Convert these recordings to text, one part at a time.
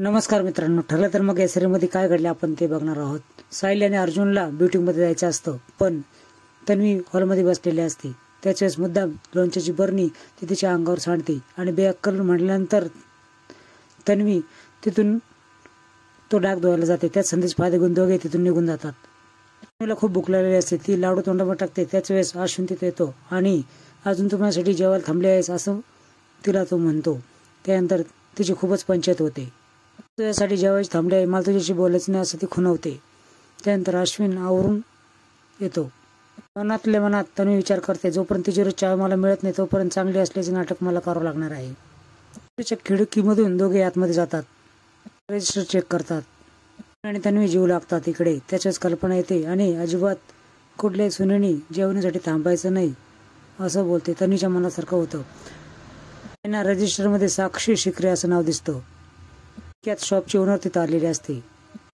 नमस्कार मित्रांनो, ठरलं तर मग या सिरीजमध्ये काय घडले आपण ते बघणार आहोत. साहिल आणि अर्जुनला ब्युटिंगमध्ये जायचं असतं, पण तन्वी हॉलमध्ये बसलेली असते. त्याच वेळेस मुद्दाम लोणच्याची बरणी ती तिच्या अंगावर सांडते आणि बेअक्कल म्हटल्यानंतर तन्वी तिथून तो डाग धुवायला जाते. त्यात संदेश फायदे घेऊन दोघे तिथून निघून जातात. तन्वीला खूप भूक लागलेली असते. ती लाडू तोंडावर टाकते. त्याच वेळेस अश्विन तिथे येतो आणि अजून तुम्हाला जेवायला थांबले आहेस असं तिला तो म्हणतो. त्यानंतर तिची खूपच पंचायत होते. तुझ्यासाठी जेवायची थांबले आहे, मला तुझ्याशी बोलायचं नाही असं ती खुणवते. त्यानंतर अश्विन आवरून येतो. मनातल्या मनात तन्वी विचार करते, जोपर्यंत तिची रोज चहा मला मिळत नाही तोपर्यंत चांगली असल्याचे नाटक मला करावं लागणार आहे. तिच्या खिडकीमधून दोघे आतमध्ये जातात. रजिस्टर चेक करतात आणि तन्वी जीव लागतात. इकडे त्याच्याच कल्पना येते आणि अजिबात कुठल्याही सुनेनी जेवणासाठी थांबायचं नाही असं बोलते. तन्वीच्या मनासारखं होतं. त्यांना रजिस्टरमध्ये साक्षी शिकरे असं नाव दिसतं. त्यात शॉपची ओनर तिथं आलेली असते.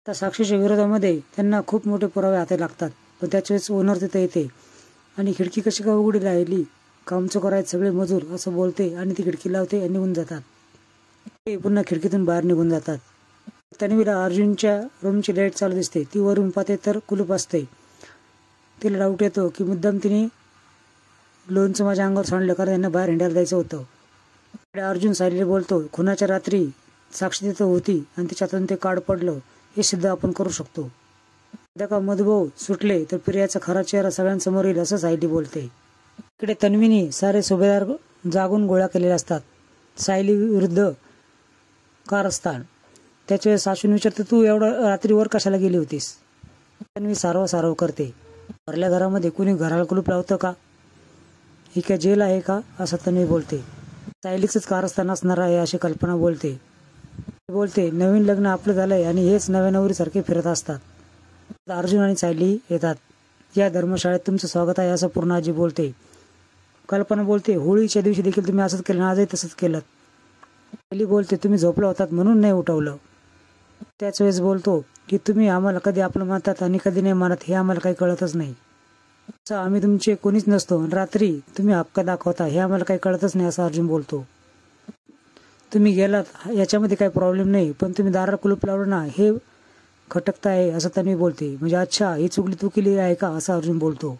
त्या साक्षीच्या विरोधामध्ये त्यांना खूप मोठे पुरावे हाती लागतात. पण त्याच वेळेस ओनर तिथं येते आणि खिडकी कशी काय उघडी राहिली, कामचं करायचं सगळे मजूर असं बोलते आणि ती खिडकी लावते आणि निघून जातात. ते पुन्हा खिडकीतून बाहेर निघून जातात. तन्वीला अर्जुनच्या रूमची लाईट चालू दिसते. ती वरून पाहते तर कुलूप असते. तिला डाऊट येतो की मुद्दाम तिने लोणचं माझ्या अंगावर सांडलं, कारण त्यांना बाहेर हिंडायला जायचं होतं. अर्जुन साहिलला बोलतो, खुनाच्या रात्री साक्षी तिथं होती आणि तिच्यातून ते कार्ड पडलं, हे सिद्ध आपण करू शकतो. एकदा का मधुभाऊ सुटले तर प्रियाचा खरा चेहरा सगळ्यांसमोर येईल असं साहिली बोलते. इकडे तन्वीने सारे सुभेदार जागून गोळ्या केलेले असतात. सायली विरुद्ध कारस्थान. त्याच्या वेळेस अश्विन विचारते, तू एवढं रात्रीवर कशाला गेली होतीस? तन्वी सारव करते. भरल्या घरामध्ये कुणी घराला कुलूप लावतं का? ही काय जेल आहे का असं तन्वी बोलते. सायलीचंच कारस्थान असणार आहे अशी कल्पना बोलते. नवीन लग्न आपलं झालंय आणि हेच नव्या नवरीसारखे फिरत असतात. अर्जुन आणि सायली येतात. या धर्मशाळेत तुमचं स्वागत आहे असं पूर्णाजी बोलते. कल्पना बोलते, होळीच्या दिवशी देखील तुम्ही असंच केलं, आजही तसंच केलं. सायली बोलते, तुम्ही झोपला होतात म्हणून नाही उठवलं. त्याच वेळेस बोलतो की तुम्ही आम्हाला कधी आपलं मानतात आणि कधी नाही मानत हे आम्हाला काही कळतच नाही. असं आम्ही तुमचे कोणीच नसतो आणि रात्री तुम्ही हक्क दाखवता हे आम्हाला काही कळतच नाही असं अर्जुन बोलतो. तुम्ही गेलात याच्यामध्ये काही प्रॉब्लेम नाही, पण तुम्ही दाराला कुलूप लावलं ना हे खटकता आहे असं तन्वी बोलते. म्हणजे अच्छा, ही चुकली तू केली आहे का असं अर्जुन बोलतो.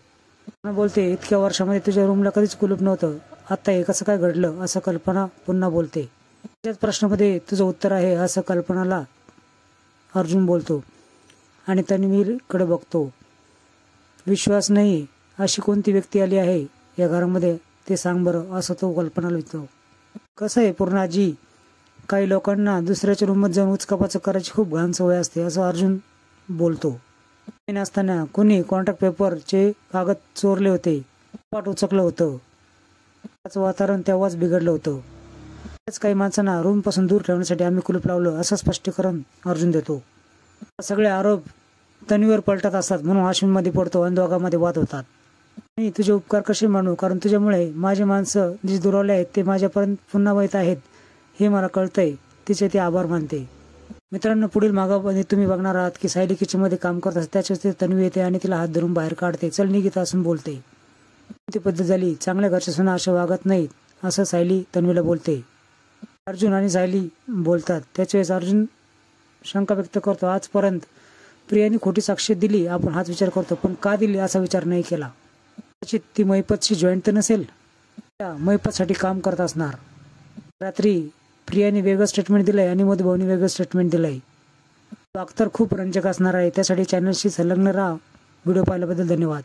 बोलते, इतक्या वर्षामध्ये तुझ्या रूमला कधीच कुलूप नव्हतं, आता हे कसं काय घडलं असं कल्पना पुन्हा बोलते. त्याच प्रश्नामध्ये तुझं उत्तर आहे असं कल्पनाला अर्जुन बोलतो आणि तन्वीकडे बघतो. विश्वास नाही अशी कोणती व्यक्ती आली आहे या घरामध्ये ते सांग बरं असं तो कल्पनाला विचारतो. कसं आहे पूर्णाजी, काही लोकांना दुसऱ्याच्या रूममध्ये जाऊन उचकापाचक करायची खूप घाण सवय असते असं अर्जुन बोलतो. असताना कोणी कॉन्ट्रॅक्ट पेपरचे कागद चोरले होते, पाठ उचकलं होतं, त्याचं वातावरण तेव्हाच बिघडलं होतं. त्याच काही माणसांना रूमपासून दूर ठेवण्यासाठी आम्ही कुलूप लावलं असं स्पष्टीकरण अर्जुन देतो. सगळे आरोप तन्वीवर पलटत असतात म्हणून अश्विनमध्ये पडतो आणि दोघांमध्ये वाद होतात. मी तुझे उपकार कसे मानू, कारण तुझ्यामुळे माझे माणसं जे दुरावले आहेत ते माझ्यापर्यंत पुन्हा येत आहेत हे मला कळतंय. तिचे ते आभार मानते. मित्रांनो, पुढील मागामध्ये तुम्ही बघणार आहात की सायली किचनमध्ये काम करत असते. त्याच्याच तन्वी येते आणि तिला हात धरून बाहेर काढते. चल निघित असून बोलते. ती पद्धत झाली, चांगल्या घरच्या सुना अशा वागत नाहीत असं सायली तन्वीला बोलते. अर्जुन आणि सायली बोलतात. त्याच्या वेळेस अर्जुन शंका व्यक्त करतो, आजपर्यंत प्रियाने खोटी साक्ष दिली, आपण हाच विचार करतो, पण का दिली असा विचार नाही केला. ती महिपतची जॉईंट तर नसेल, त्या महिपतसाठी काम करत असणार. रात्री प्रियाने वेगळं स्टेटमेंट दिलंय आणि मधुभाऊने वेगळं स्टेटमेंट दिलंय. वागतर खूप रंजक असणार आहे. त्यासाठी चॅनलशी संलग्न राहा. व्हिडिओ पाहिल्याबद्दल धन्यवाद.